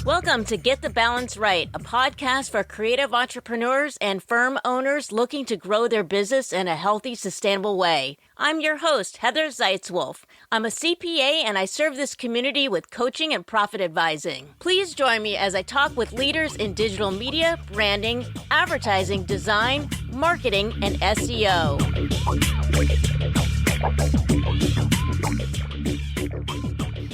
Welcome to Get the Balance Right, a podcast for creative entrepreneurs and firm owners looking to grow their business in a healthy, sustainable way. I'm your host, Heather Zeitzwolf. I'm a CPA and I serve this community with coaching and profit advising. Please join me as I talk with leaders in digital media, branding, advertising, design, marketing, and SEO.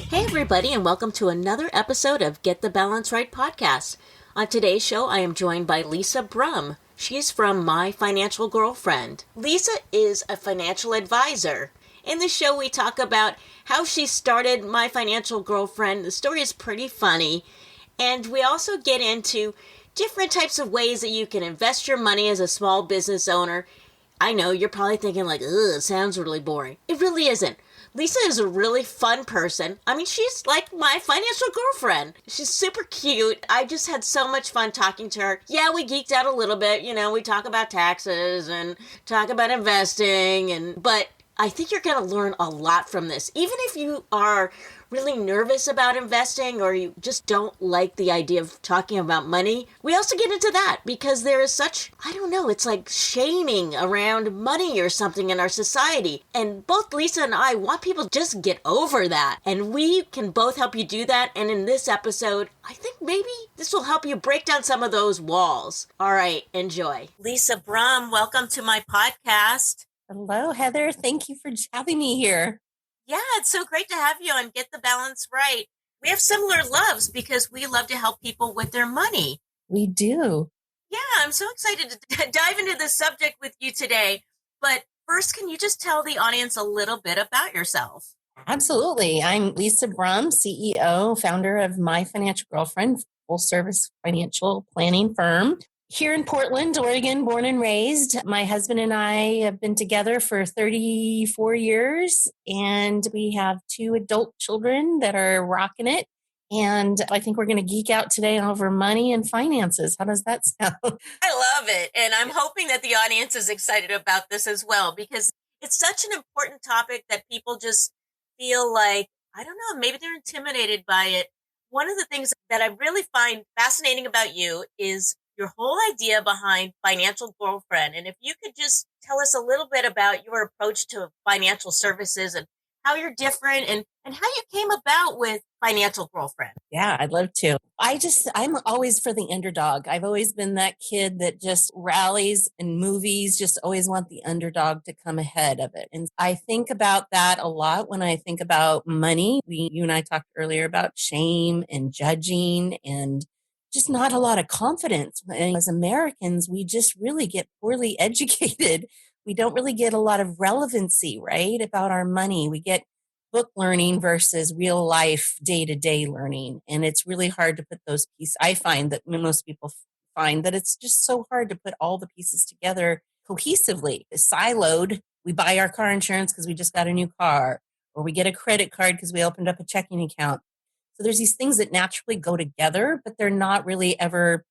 Hey everybody, and welcome to another episode of Get the Balance Right podcast. On today's show, I am joined by Lisa Brumm. She's from My Financial Girlfriend. Lisa is a financial advisor. In the show, we talk about how she started My Financial Girlfriend. The story is pretty funny. And we also get into different types of ways that you can invest your money as a small business owner. I know you're probably thinking like, ugh, it sounds really boring. It really isn't. Lisa is a really fun person. I mean, she's like my financial girlfriend. She's super cute. I just had so much fun talking to her. Yeah, we geeked out a little bit. You know, we talk about taxes and talk about investing, but I think you're going to learn a lot from this. Even if you are really nervous about investing or you just don't like the idea of talking about money, we also get into that because there is such, I don't know, it's like shaming around money or something in our society. And both Lisa and I want people to just get over that. And we can both help you do that. And in this episode, I think maybe this will help you break down some of those walls. All right, enjoy. Lisa Brumm, welcome to my podcast. Hello, Heather. Thank you for having me here. Yeah, it's so great to have you on Get the Balance Right. We have similar loves because we love to help people with their money. We do. Yeah, I'm so excited to dive into this subject with you today. But first, can you just tell the audience a little bit about yourself? Absolutely. I'm Lisa Brumm, CEO, founder of My Financial Girlfriend, full-service financial planning firm. Here in Portland, Oregon, born and raised. My husband and I have been together for 34 years, and we have 2 adult children that are rocking it. And I think we're going to geek out today over money and finances. How does that sound? I love it. And I'm hoping that the audience is excited about this as well, because it's such an important topic that people just feel like, I don't know, maybe they're intimidated by it. One of the things that I really find fascinating about you is your whole idea behind Financial Girlfriend. And if you could just tell us a little bit about your approach to financial services and how you're different and how you came about with Financial Girlfriend. Yeah, I'd love to. I'm always for the underdog. I've always been that kid that just rallies in movies, just always want the underdog to come ahead of it. And I think about that a lot when I think about money. You and I talked earlier about shame and judging and just not a lot of confidence. And as Americans, we just really get poorly educated. We don't really get a lot of relevancy, right, about our money. We get book learning versus real life day-to-day learning. And it's really hard to put those pieces. I find that most people find that it's just so hard to put all the pieces together cohesively. Siloed, we buy our car insurance because we just got a new car, or we get a credit card because we opened up a checking account. So there's these things that naturally go together, but they're not really ever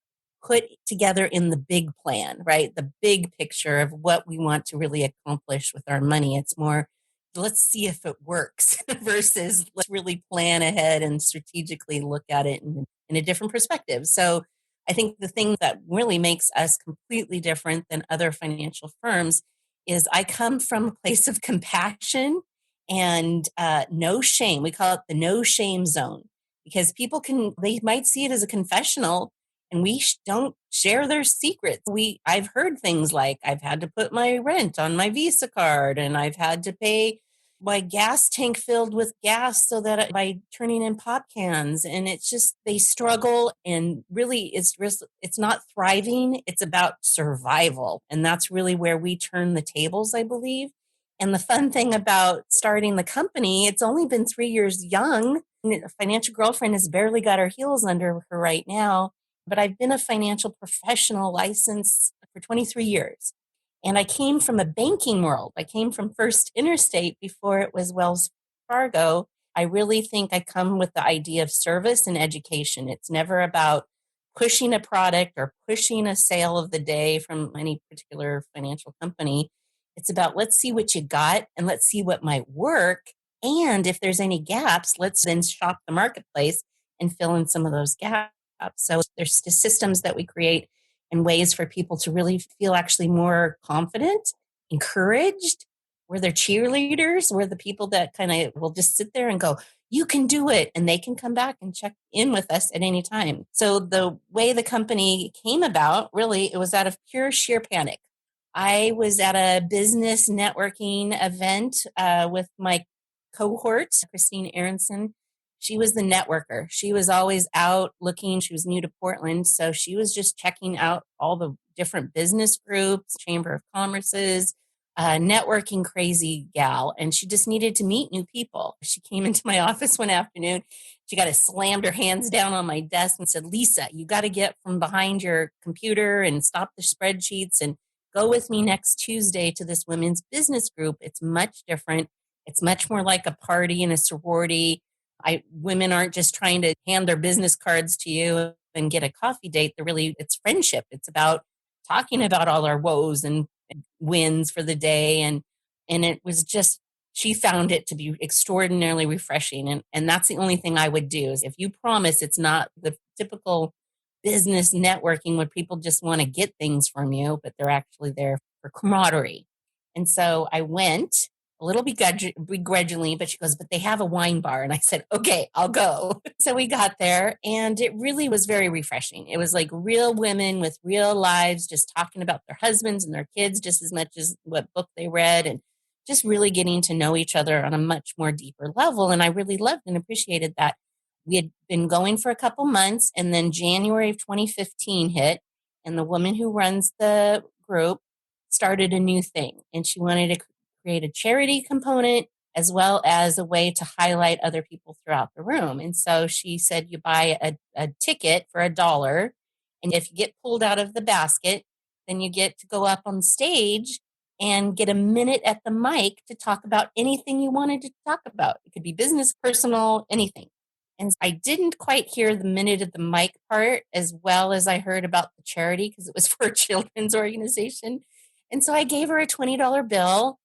put together in the big plan, right? The big picture of what we want to really accomplish with our money. It's more, let's see if it works versus let's really plan ahead and strategically look at it in a different perspective. So I think the thing that really makes us completely different than other financial firms is I come from a place of compassion and no shame. We call it the no shame zone. Because they might see it as a confessional and we don't share their secrets. I've heard things like I've had to put my rent on my Visa card and I've had to pay my gas tank filled with gas so that by turning in pop cans. And it's just, they struggle and really it's not thriving. It's about survival. And that's really where we turn the tables, I believe. And the fun thing about starting the company, it's only been 3 years young. Financial Girlfriend has barely got her heels under her right now, but I've been a financial professional licensed for 23 years. And I came from a banking world. I came from First Interstate before it was Wells Fargo. I really think I come with the idea of service and education. It's never about pushing a product or pushing a sale of the day from any particular financial company. It's about let's see what you got and let's see what might work. And if there's any gaps, let's then shop the marketplace and fill in some of those gaps. So there's systems that we create and ways for people to really feel actually more confident, encouraged. We're their cheerleaders. We're the people that kind of will just sit there and go, you can do it. And they can come back and check in with us at any time. So the way the company came about, really, it was out of pure sheer panic. I was at a business networking event with my cohort, Christine Aronson. She was the networker. She was always out looking. She was new to Portland. So she was just checking out all the different business groups, Chamber of Commerce's, networking crazy gal. And she just needed to meet new people. She came into my office one afternoon. She got slammed her hands down on my desk and said, Lisa, you got to get from behind your computer and stop the spreadsheets and go with me next Tuesday to this women's business group. It's much different. It's much more like a party and a sorority. Women aren't just trying to hand their business cards to you and get a coffee date. It's friendship. It's about talking about all our woes and wins for the day. And it was just, she found it to be extraordinarily refreshing. And that's the only thing I would do is if you promise it's not the typical business networking where people just want to get things from you, but they're actually there for camaraderie. And so I went a little begrudgingly, but she goes, but they have a wine bar. And I said, okay, I'll go. So we got there and it really was very refreshing. It was like real women with real lives, just talking about their husbands and their kids just as much as what book they read and just really getting to know each other on a much more deeper level. And I really loved and appreciated that. We had been going for a couple months and then January of 2015 hit and the woman who runs the group started a new thing and she wanted to create a charity component as well as a way to highlight other people throughout the room. And so she said, you buy a ticket for $1. And if you get pulled out of the basket, then you get to go up on stage and get a minute at the mic to talk about anything you wanted to talk about. It could be business, personal, anything. And I didn't quite hear the minute at the mic part as well as I heard about the charity because it was for a children's organization. And so I gave her a $20 bill.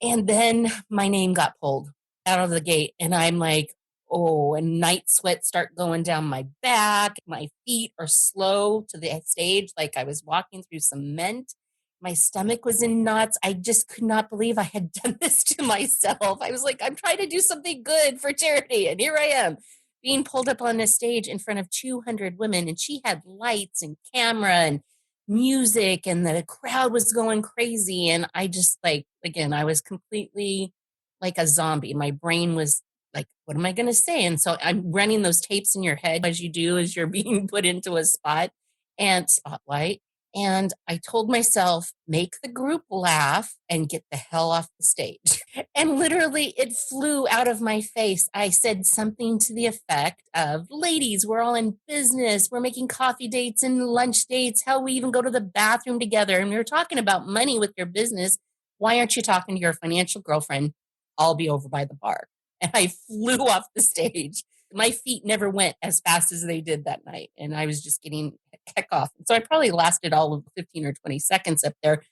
And then my name got pulled out of the gate. And I'm like, oh, and night sweats start going down my back. My feet are slow to the stage, like I was walking through cement. My stomach was in knots. I just could not believe I had done this to myself. I was like, I'm trying to do something good for charity. And here I am being pulled up on a stage in front of 200 women. And she had lights and camera and music and the crowd was going crazy. And I just again, I was completely like a zombie. My brain was like, what am I going to say? And so I'm running those tapes in your head as you do as you're being put into a spotlight. And I told myself, make the group laugh and get the hell off the stage. And literally it flew out of my face. I said something to the effect of, ladies, we're all in business. We're making coffee dates and lunch dates. Hell, we even go to the bathroom together. And we were talking about money with your business. Why aren't you talking to your financial girlfriend? I'll be over by the bar. And I flew off the stage. My feet never went as fast as they did that night. And I was just getting heck off. So I probably lasted all of 15 or 20 seconds up there,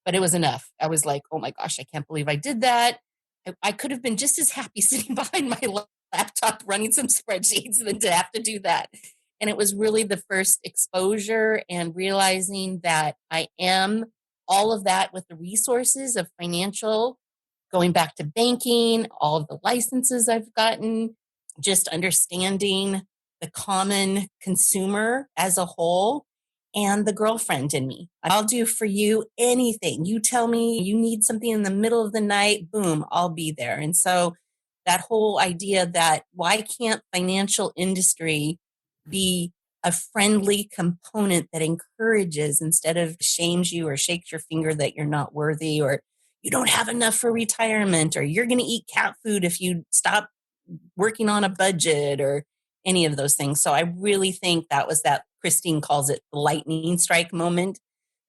but it was enough. I was like, oh my gosh, I can't believe I did that. I could have been just as happy sitting behind my laptop running some spreadsheets than to have to do that. And it was really the first exposure and realizing that I am all of that with the resources of financial, going back to banking, all of the licenses I've gotten, just understanding the common consumer as a whole and the girlfriend in me. I'll do for you anything. You tell me you need something in the middle of the night, boom, I'll be there. And so that whole idea that why can't financial industry be a friendly component that encourages instead of shames you or shakes your finger that you're not worthy or you don't have enough for retirement or you're going to eat cat food if you stop working on a budget or any of those things. So I really think that was that Christine calls it the lightning strike moment.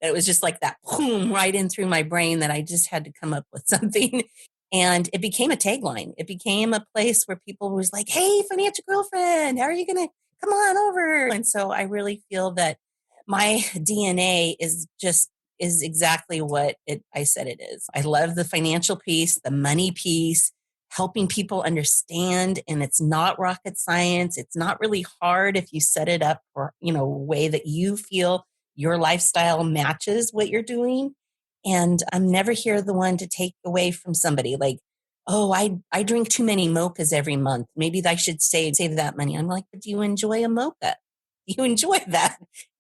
That it was just like that boom right in through my brain that I just had to come up with something. And it became a tagline. It became a place where people was like, hey, financial girlfriend, how are you going to come on over. And so I really feel that my DNA is exactly what I said it is. I love the financial piece, the money piece, helping people understand. And it's not rocket science. It's not really hard if you set it up for, a way that you feel your lifestyle matches what you're doing. And I'm never here the one to take away from somebody like, oh, I drink too many mochas every month. Maybe I should save that money. I'm like, but do you enjoy a mocha? You enjoy that.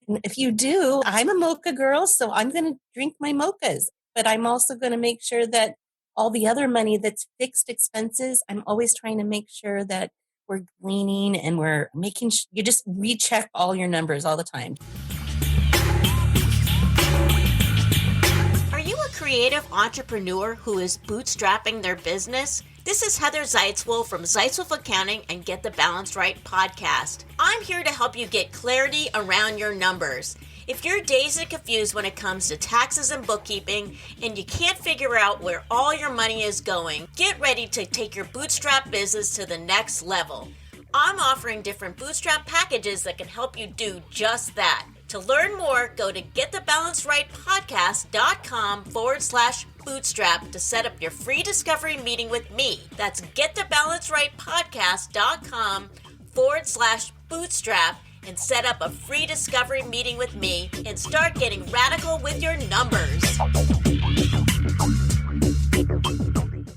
And if you do, I'm a mocha girl, so I'm going to drink my mochas. But I'm also going to make sure that all the other money that's fixed expenses, I'm always trying to make sure that we're gleaning and we're making you just recheck all your numbers all the time. Are you a creative entrepreneur who is bootstrapping their business? This is Heather Zeitzwolf from Zeitzwolf Accounting and Get the Balance Right podcast. I'm here to help you get clarity around your numbers. If you're dazed and confused when it comes to taxes and bookkeeping and you can't figure out where all your money is going, get ready to take your bootstrap business to the next level. I'm offering different bootstrap packages that can help you do just that. To learn more, go to getthebalancerightpodcast.com/bootstrap to set up your free discovery meeting with me. That's getthebalancerightpodcast.com/bootstrap and set up a free discovery meeting with me and start getting radical with your numbers.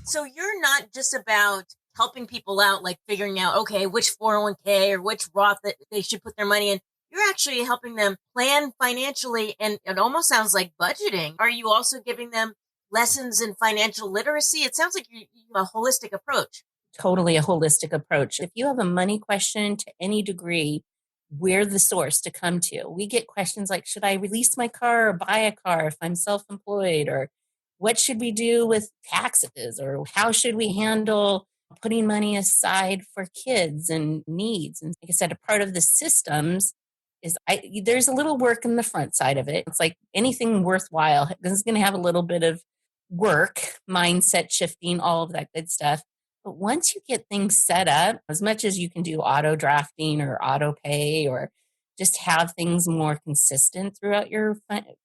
So you're not just about helping people out, like figuring out, okay, which 401k or which Roth that they should put their money in. You're actually helping them plan financially, and it almost sounds like budgeting. Are you also giving them lessons in financial literacy? It sounds like you have a holistic approach. Totally a holistic approach. If you have a money question to any degree, we're the source to come to. We get questions like, should I release my car or buy a car if I'm self-employed? Or what should we do with taxes? Or how should we handle putting money aside for kids and needs? And like I said, a part of the systems is there's a little work in the front side of it. It's like anything worthwhile is going to have a little bit of work, mindset shifting, all of that good stuff. But once you get things set up, as much as you can do auto drafting or auto pay or just have things more consistent throughout your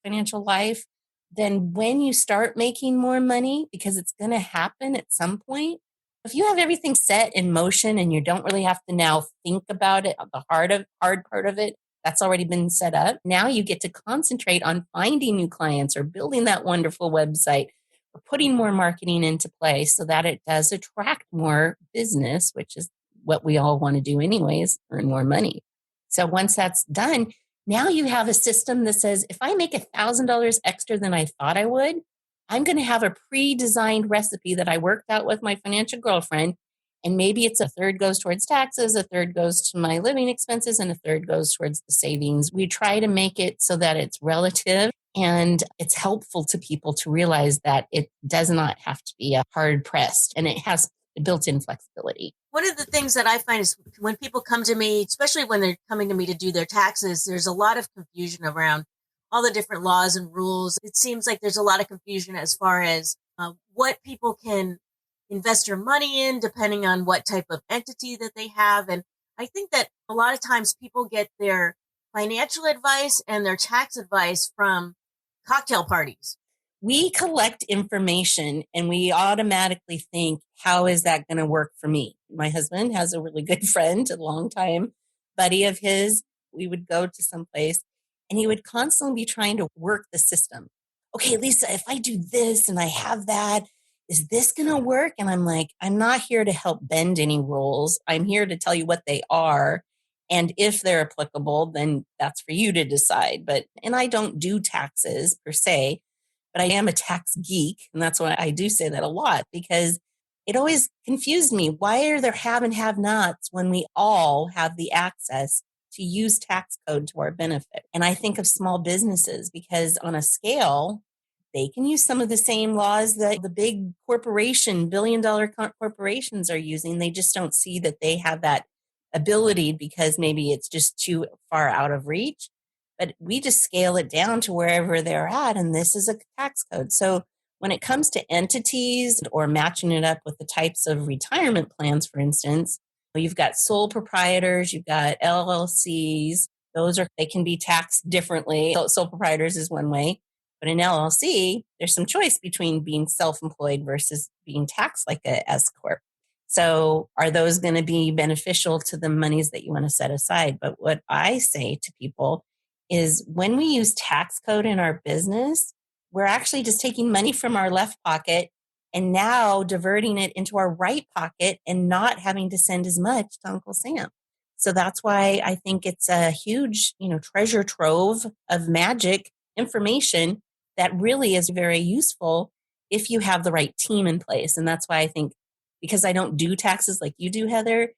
financial life, then when you start making more money, because it's going to happen at some point, if you have everything set in motion and you don't really have to now think about it, the hard part of it, that's already been set up. Now you get to concentrate on finding new clients or building that wonderful website or putting more marketing into play so that it does attract more business, which is what we all want to do anyways, earn more money. So once that's done, now you have a system that says, if I make $1,000 extra than I thought I would, I'm going to have a pre-designed recipe that I worked out with my financial girlfriend. And maybe it's a third goes towards taxes, a third goes to my living expenses, and a third goes towards the savings. We try to make it so that it's relative and it's helpful to people to realize that it does not have to be a hard pressed, and it has built-in flexibility. One of the things that I find is when people come to me, especially when they're coming to me to do their taxes, there's a lot of confusion around all the different laws and rules. It seems like there's a lot of confusion as far as what people can invest your money in, depending on what type of entity that they have. And I think that a lot of times people get their financial advice and their tax advice from cocktail parties. We collect information and we automatically think, how is that going to work for me? My husband has a really good friend, a longtime buddy of his. We would go to some place and he would constantly be trying to work the system. Okay, Lisa, if I do this and I have that, is this going to work? And I'm like, I'm not here to help bend any rules. I'm here to tell you what they are. And if they're applicable, then that's for you to decide. And I don't do taxes per se, but I am a tax geek. And that's why I do say that a lot, because it always confused me. Why are there have and have nots when we all have the access to use tax code to our benefit? And I think of small businesses because on a scale, they can use some of the same laws that the big billion-dollar corporations are using. They just don't see that they have that ability because maybe it's just too far out of reach. But we just scale it down to wherever they're at, and this is a tax code. So when it comes to entities or matching it up with the types of retirement plans, for instance, You've got sole proprietors, you've got LLCs. They can be taxed differently. Sole proprietors is one way, but in LLC, there's some choice between being self-employed versus being taxed like a S corp. So are those going to be beneficial to the monies that you want to set aside? But what I say to people is when we use tax code in our business, we're actually just taking money from our left pocket and now diverting it into our right pocket and not having to send as much to Uncle Sam. So that's why I think it's a huge, treasure trove of magic information that really is very useful if you have the right team in place. And that's why I think, because I don't do taxes like you do, Heather,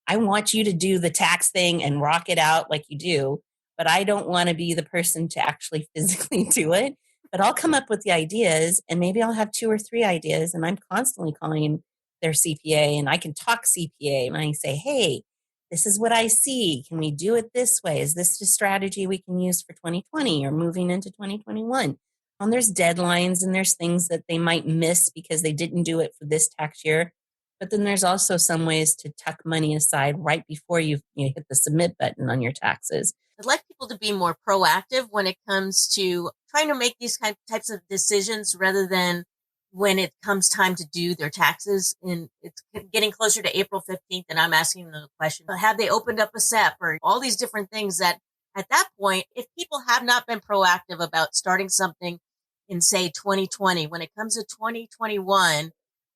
I want you to do the tax thing and rock it out like you do. But I don't want to be the person to actually physically do it. But I'll come up with the ideas, and maybe I'll have 2 or 3 ideas, and I'm constantly calling their CPA, and I can talk CPA, and I say, hey, this is what I see. Can we do it this way? Is this a strategy we can use for 2020 or moving into 2021? And there's deadlines and there's things that they might miss because they didn't do it for this tax year. But then there's also some ways to tuck money aside right before you hit the submit button on your taxes. I'd like people to be more proactive when it comes to trying to make these types of decisions rather than when it comes time to do their taxes. And it's getting closer to April 15th, and I'm asking them the question, have they opened up a SEP or all these different things that at that point, if people have not been proactive about starting something in, say, 2020, when it comes to 2021,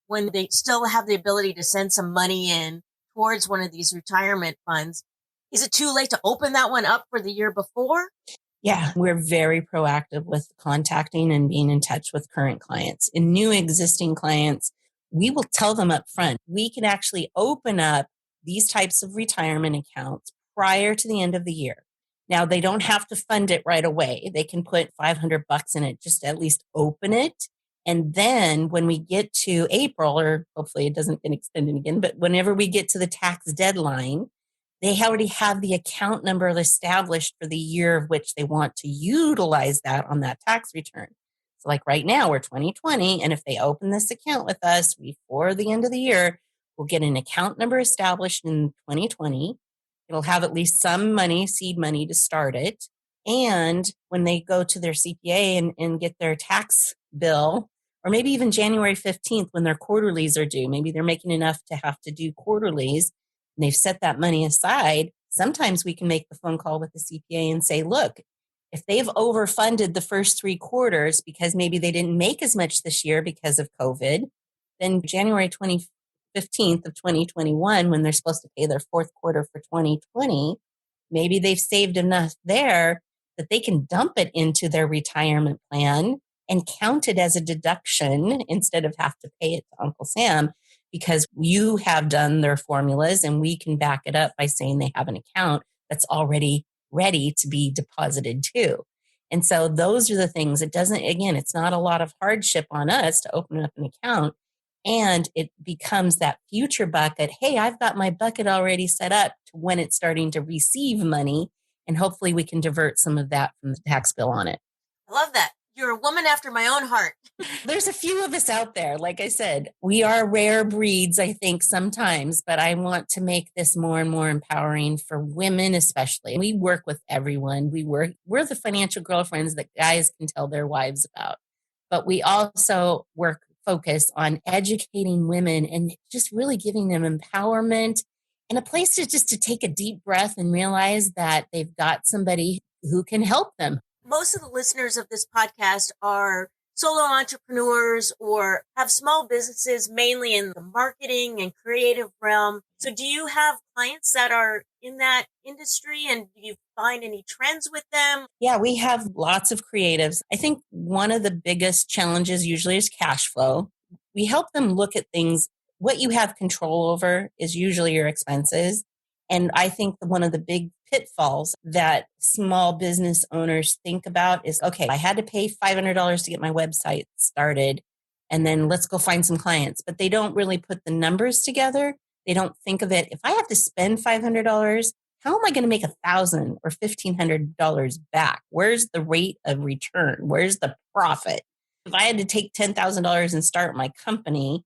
when they still have the ability to send some money in towards one of these retirement funds, is it too late to open that one up for the year before? Yeah, we're very proactive with contacting and being in touch with current clients. In new existing clients, we will tell them up front, we can actually open up these types of retirement accounts prior to the end of the year. Now, they don't have to fund it right away. They can put $500 in it, just to at least open it. And then when we get to April, or hopefully it doesn't get extended again, but whenever we get to the tax deadline, they already have the account number established for the year of which they want to utilize that on that tax return. So like right now, we're 2020, and if they open this account with us before the end of the year, we'll get an account number established in 2020. It'll have at least some money, seed money, to start it. And when they go to their CPA and get their tax bill, or maybe even January 15th when their quarterlies are due, maybe they're making enough to have to do quarterlies, and they've set that money aside, sometimes we can make the phone call with the CPA and say, look, if they've overfunded the first 3 quarters because maybe they didn't make as much this year because of COVID, then January 15th of 2021, when they're supposed to pay their 4th quarter for 2020, maybe they've saved enough there that they can dump it into their retirement plan and count it as a deduction instead of have to pay it to Uncle Sam, because you have done their formulas and we can back it up by saying they have an account that's already ready to be deposited to. And so those are the things. It's not a lot of hardship on us to open up an account, and it becomes that future bucket. Hey, I've got my bucket already set up to when it's starting to receive money, and hopefully we can divert some of that from the tax bill on it. I love that. You're a woman after my own heart. There's a few of us out there. Like I said, we are rare breeds, I think, sometimes, but I want to make this more and more empowering for women, especially. We work with everyone. We're the financial girlfriends that guys can tell their wives about, but we also focus on educating women and just really giving them empowerment and a place to take a deep breath and realize that they've got somebody who can help them. Most of the listeners of this podcast are solo entrepreneurs or have small businesses, mainly in the marketing and creative realm. So do you have clients that are in that industry, and do you find any trends with them? Yeah, we have lots of creatives. I think one of the biggest challenges usually is cash flow. We help them look at things. What you have control over is usually your expenses. And I think one of the big pitfalls that small business owners think about is, okay, I had to pay $500 to get my website started, and then let's go find some clients. But they don't really put the numbers together. They don't think of it. If I have to spend $500, how am I going to make $1,000 or $1,500 back? Where's the rate of return? Where's the profit? If I had to take $10,000 and start my company,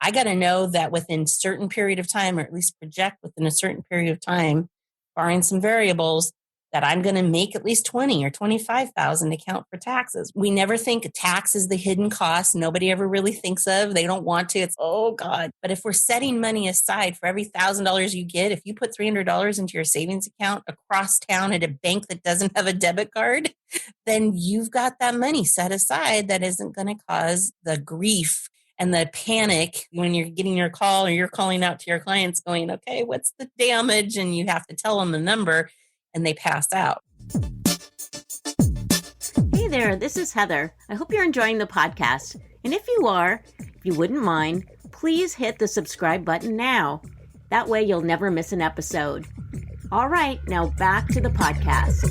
I got to know that within a certain period of time, or at least project within a certain period of time, barring some variables, that I'm going to make at least 20 or 25,000 to count for taxes. We never think tax is the hidden cost. Nobody ever really thinks of. They don't want to. It's, oh God. But if we're setting money aside for every $1,000 you get, if you put $300 into your savings account across town at a bank that doesn't have a debit card, then you've got that money set aside that isn't going to cause the grief and the panic when you're getting your call or you're calling out to your clients going, okay, what's the damage? And you have to tell them the number and they pass out. Hey there, this is Heather. I hope you're enjoying the podcast. And if you are, if you wouldn't mind, please hit the subscribe button now. That way you'll never miss an episode. All right, now back to the podcast.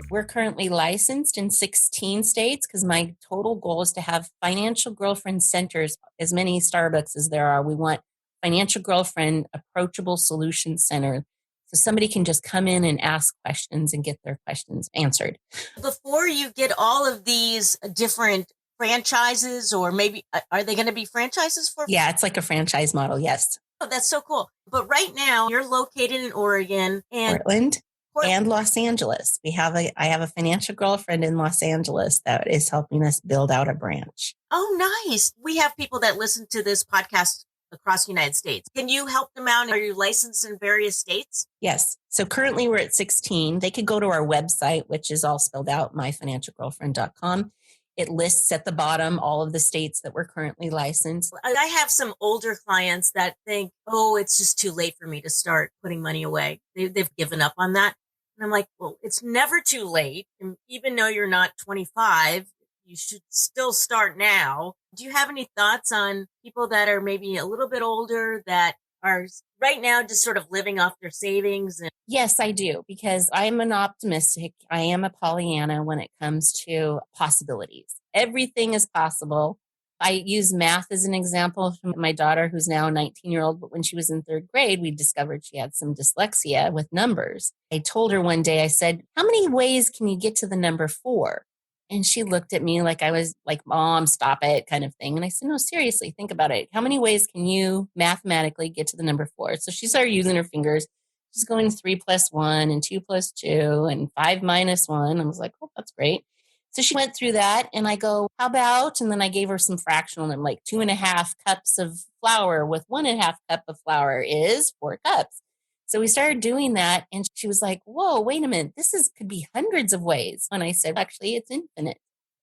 We're currently licensed in 16 states because my total goal is to have financial girlfriend centers, as many Starbucks as there are. We want financial girlfriend approachable solution center. So somebody can just come in and ask questions and get their questions answered. Before you get all of these different franchises, or maybe, are they going to be franchises for? Yeah, it's like a franchise model. Yes. Oh, that's so cool. But right now you're located in Oregon and Portland. And Los Angeles. I have a financial girlfriend in Los Angeles that is helping us build out a branch. Oh, nice. We have people that listen to this podcast across the United States. Can you help them out? Are you licensed in various states? Yes. So currently we're at 16. They could go to our website, which is all spelled out, myfinancialgirlfriend.com. It lists at the bottom all of the states that we're currently licensed. I have some older clients that think, oh, it's just too late for me to start putting money away. They've given up on that. And I'm like, well, it's never too late. And even though you're not 25, you should still start now. Do you have any thoughts on people that are maybe a little bit older that are right now just sort of living off their savings? Yes, I do, because I'm an optimistic. I am a Pollyanna when it comes to possibilities. Everything is possible. I use math as an example from my daughter, who's now a 19-year-old, but when she was in third grade, we discovered she had some dyslexia with numbers. I told her one day, I said, how many ways can you get to the number 4? And she looked at me like I was like, Mom, stop it kind of thing. And I said, no, seriously, think about it. How many ways can you mathematically get to the number 4? So she started using her fingers. She's going 3 plus 1 and 2 plus 2 and 5 minus 1. I was like, oh, that's great. So she went through that and I go, how about, and then I gave her some fractional and like 2.5 cups of flour with 1.5 cup of flour is 4 cups. So we started doing that and she was like, whoa, wait a minute, could be hundreds of ways. And I said, actually, it's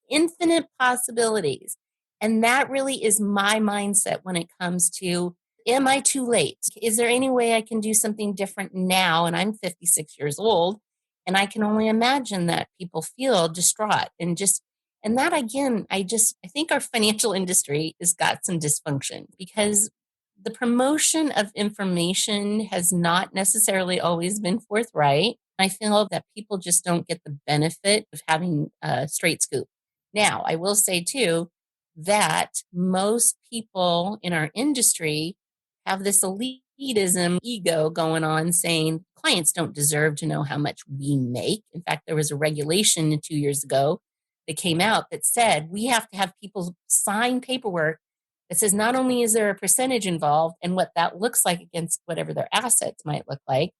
infinite possibilities. And that really is my mindset when it comes to, am I too late? Is there any way I can do something different now? And I'm 56 years old. And I can only imagine that people feel distraught and that again, I think our financial industry has got some dysfunction because the promotion of information has not necessarily always been forthright. I feel that people just don't get the benefit of having a straight scoop. Now, I will say too, that most people in our industry have this elitism ego going on saying clients don't deserve to know how much we make. In fact, there was a regulation 2 years ago that came out that said we have to have people sign paperwork that says not only is there a percentage involved and what that looks like against whatever their assets might look like,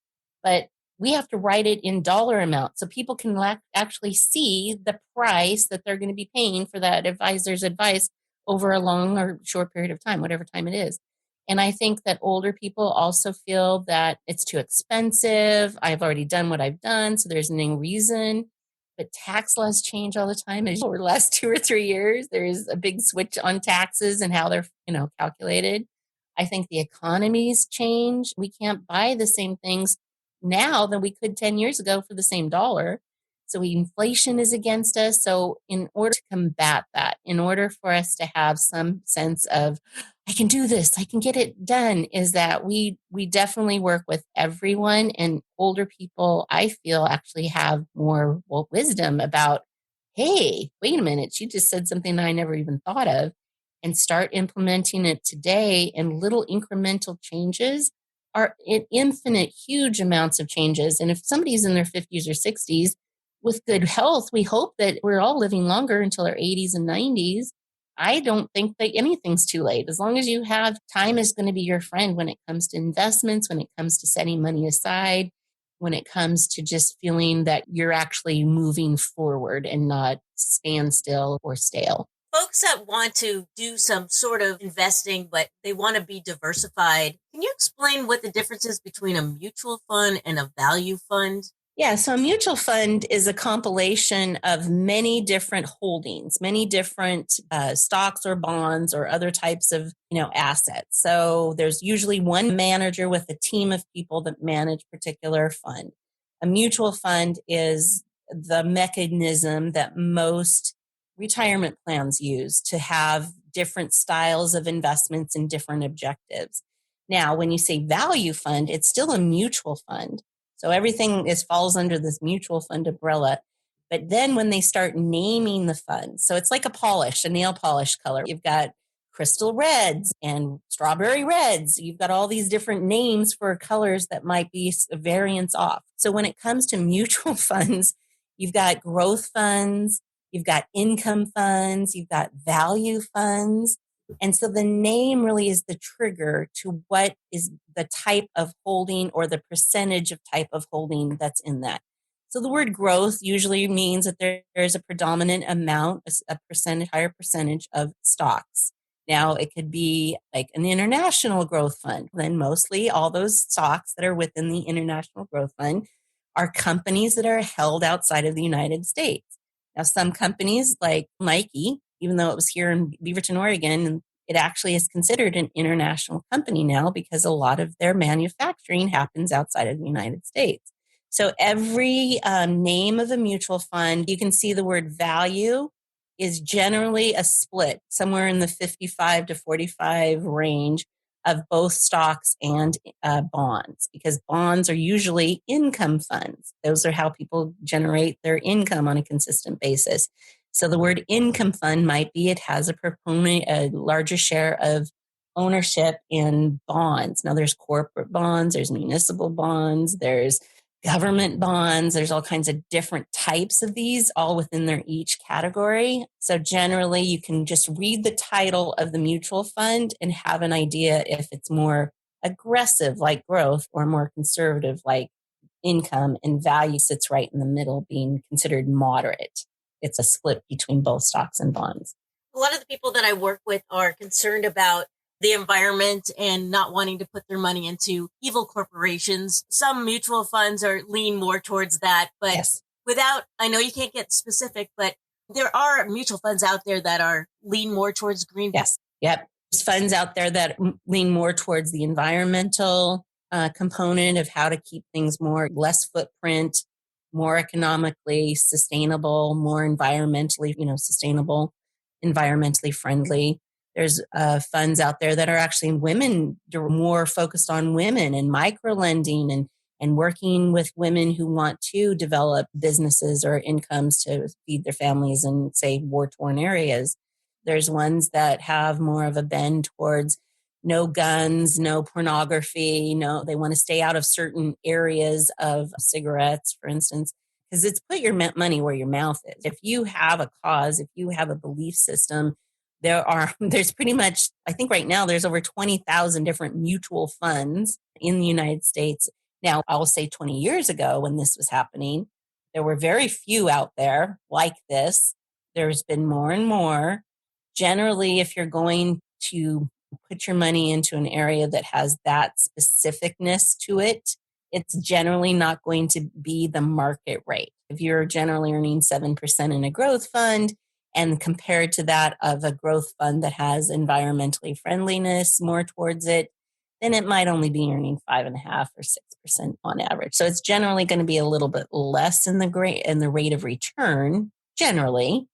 but we have to write it in dollar amount so people can actually see the price that they're going to be paying for that advisor's advice over a long or short period of time, whatever time it is. And I think that older people also feel that it's too expensive. I've already done what I've done, so there's no reason. But tax laws change all the time. As over the last 2 or 3 years, there's a big switch on taxes and how they're, calculated. I think the economy's changed. We can't buy the same things now than we could 10 years ago for the same dollar. So inflation is against us. So in order to combat that, in order for us to have some sense of, I can do this, I can get it done, is that we definitely work with everyone. And older people, I feel, actually have more wisdom about, hey, wait a minute, she just said something I never even thought of, and start implementing it today. And little incremental changes are infinite, huge amounts of changes. And if somebody's in their 50s or 60s with good health, we hope that we're all living longer until our 80s and 90s. I don't think that anything's too late. As long as you have time is going to be your friend when it comes to investments, when it comes to setting money aside, when it comes to just feeling that you're actually moving forward and not standstill or stale. Folks that want to do some sort of investing, but they want to be diversified, can you explain what the difference is between a mutual fund and a value fund? Yeah, so a mutual fund is a compilation of many different holdings, many different stocks or bonds or other types of assets. So there's usually one manager with a team of people that manage particular fund. A mutual fund is the mechanism that most retirement plans use to have different styles of investments and different objectives. Now, when you say value fund, it's still a mutual fund. So everything falls under this mutual fund umbrella. But then when they start naming the funds, so it's like a nail polish color. You've got crystal reds and strawberry reds. You've got all these different names for colors that might be a variance off. So when it comes to mutual funds, you've got growth funds, you've got income funds, you've got value funds. And so the name really is the trigger to what is the type of holding or the percentage of type of holding that's in that. So the word growth usually means that there's a predominant amount, a percentage, higher percentage of stocks. Now it could be like an international growth fund. Then mostly all those stocks that are within the international growth fund are companies that are held outside of the United States. Now some companies like Nike, even though it was here in Beaverton, Oregon, it actually is considered an international company now because a lot of their manufacturing happens outside of the United States. So every name of a mutual fund, you can see the word value is generally a split somewhere in the 55 to 45 range of both stocks and bonds, because bonds are usually income funds. Those are how people generate their income on a consistent basis. So the word income fund might be it has a larger share of ownership in bonds. Now there's corporate bonds, there's municipal bonds, there's government bonds, there's all kinds of different types of these, all within their each category. So generally you can just read the title of the mutual fund and have an idea if it's more aggressive like growth or more conservative like income, and value sits right in the middle being considered moderate. It's a split between both stocks and bonds. A lot of the people that I work with are concerned about the environment and not wanting to put their money into evil corporations. Some mutual funds are lean more towards that, but yes. I know you can't get specific, but there are mutual funds out there that are lean more towards green. Yes. Yep. There's funds out there that lean more towards the environmental component of how to keep things less footprint, more economically sustainable, more environmentally, sustainable, environmentally friendly. There's funds out there that are actually more focused on women and micro lending and working with women who want to develop businesses or incomes to feed their families in, say, war-torn areas. There's ones that have more of a bend towards no guns, no pornography, they want to stay out of certain areas of cigarettes, for instance, because it's put your money where your mouth is. If you have a cause, if you have a belief system, there's pretty much, I think right now there's over 20,000 different mutual funds in the United States. Now, I'll say 20 years ago when this was happening, there were very few out there like this. There's been more and more. Generally, if you're going to put your money into an area that has that specificness to it, it's generally not going to be the market rate. If you're generally earning 7% in a growth fund, and compared to that of a growth fund that has environmentally friendliness more towards it, then it might only be earning 5.5 or 6% on average. So it's generally going to be a little bit less in the rate of return, generally,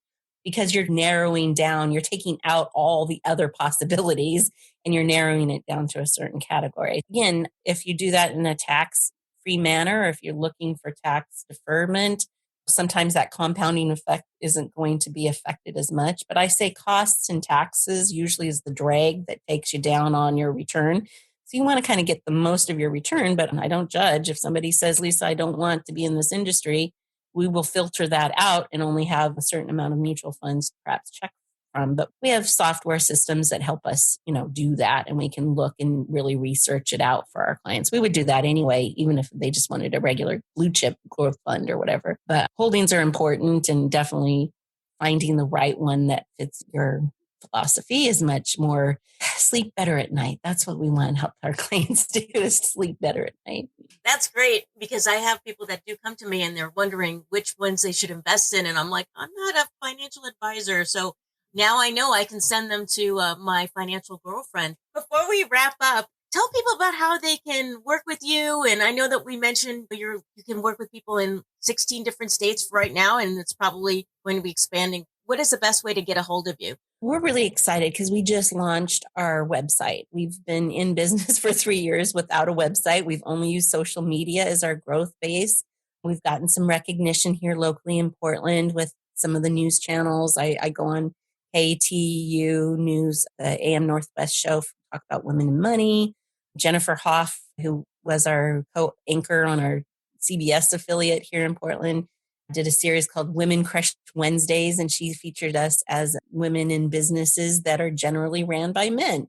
because you're narrowing down, you're taking out all the other possibilities and you're narrowing it down to a certain category. Again, if you do that in a tax-free manner, or if you're looking for tax deferment, sometimes that compounding effect isn't going to be affected as much. But I say costs and taxes usually is the drag that takes you down on your return. So you want to kind of get the most of your return, but I don't judge. If somebody says, Lisa, I don't want to be in this industry, we will filter that out and only have a certain amount of mutual funds, perhaps check from. But we have software systems that help us, do that. And we can look and really research it out for our clients. We would do that anyway, even if they just wanted a regular blue chip growth fund or whatever. But holdings are important, and definitely finding the right one that fits your philosophy is much more. Sleep better at night. That's what we want to help our clients do, is sleep better at night. That's great, because I have people that do come to me and they're wondering which ones they should invest in. And I'm like, I'm not a financial advisor. So now I know I can send them to my financial girlfriend. Before we wrap up, tell people about how they can work with you. And I know that we mentioned you can work with people in 16 different states right now, and it's probably going to be expanding. What is the best way to get a hold of you? We're really excited because we just launched our website. We've been in business for 3 years without a website. We've only used social media as our growth base. We've gotten some recognition here locally in Portland with some of the news channels. I go on KTU News, the AM Northwest show, talk about women and money. Jennifer Hoff, who was our co-anchor on our CBS affiliate here in Portland, did a series called Women Crush Wednesdays, and she featured us as women in businesses that are generally ran by men.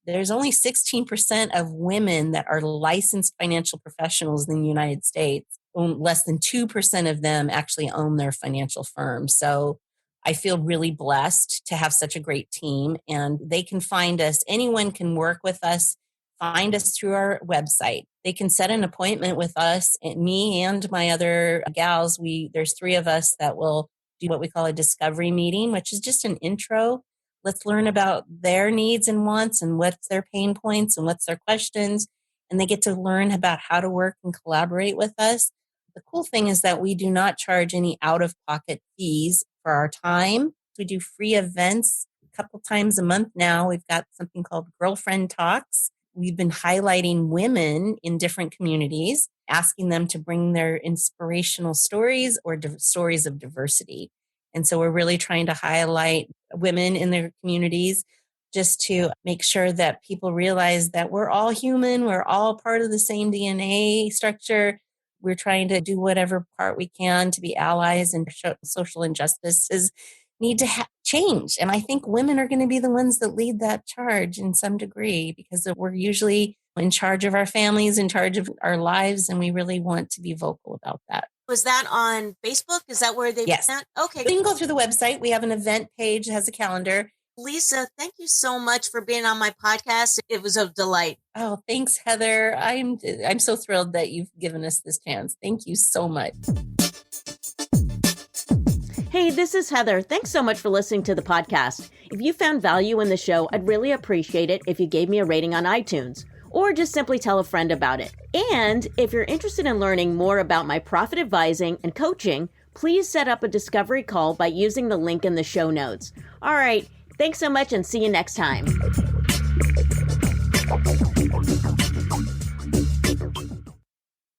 There's only 16% of women that are licensed financial professionals in the United States. Less than 2% of them actually own their financial firm. So I feel really blessed to have such a great team, and they can find us. Anyone can work with us, find us through our website. They can set an appointment with us, and me and my other gals. There's 3 of us that will do what we call a discovery meeting, which is just an intro. Let's learn about their needs and wants and what's their pain points and what's their questions. And they get to learn about how to work and collaborate with us. The cool thing is that we do not charge any out-of-pocket fees for our time. We do free events a couple times a month now. We've got something called Girlfriend Talks. We've been highlighting women in different communities, asking them to bring their inspirational stories or stories of diversity. And so we're really trying to highlight women in their communities, just to make sure that people realize that we're all human. We're all part of the same DNA structure. We're trying to do whatever part we can to be allies, and social injustices need to change. And I think women are going to be the ones that lead that charge in some degree, because we're usually in charge of our families, in charge of our lives, and we really want to be vocal about that. Was that on Facebook? Is that where they Yes. that? Okay. You can go through the website. We have an event page that has a calendar. Lisa, thank you so much for being on my podcast. It was a delight. Oh, thanks, Heather. I'm so thrilled that you've given us this chance. Thank you so much. Hey, this is Heather. Thanks so much for listening to the podcast. If you found value in the show, I'd really appreciate it if you gave me a rating on iTunes, or just simply tell a friend about it. And if you're interested in learning more about my profit advising and coaching, please set up a discovery call by using the link in the show notes. All right. Thanks so much, and see you next time.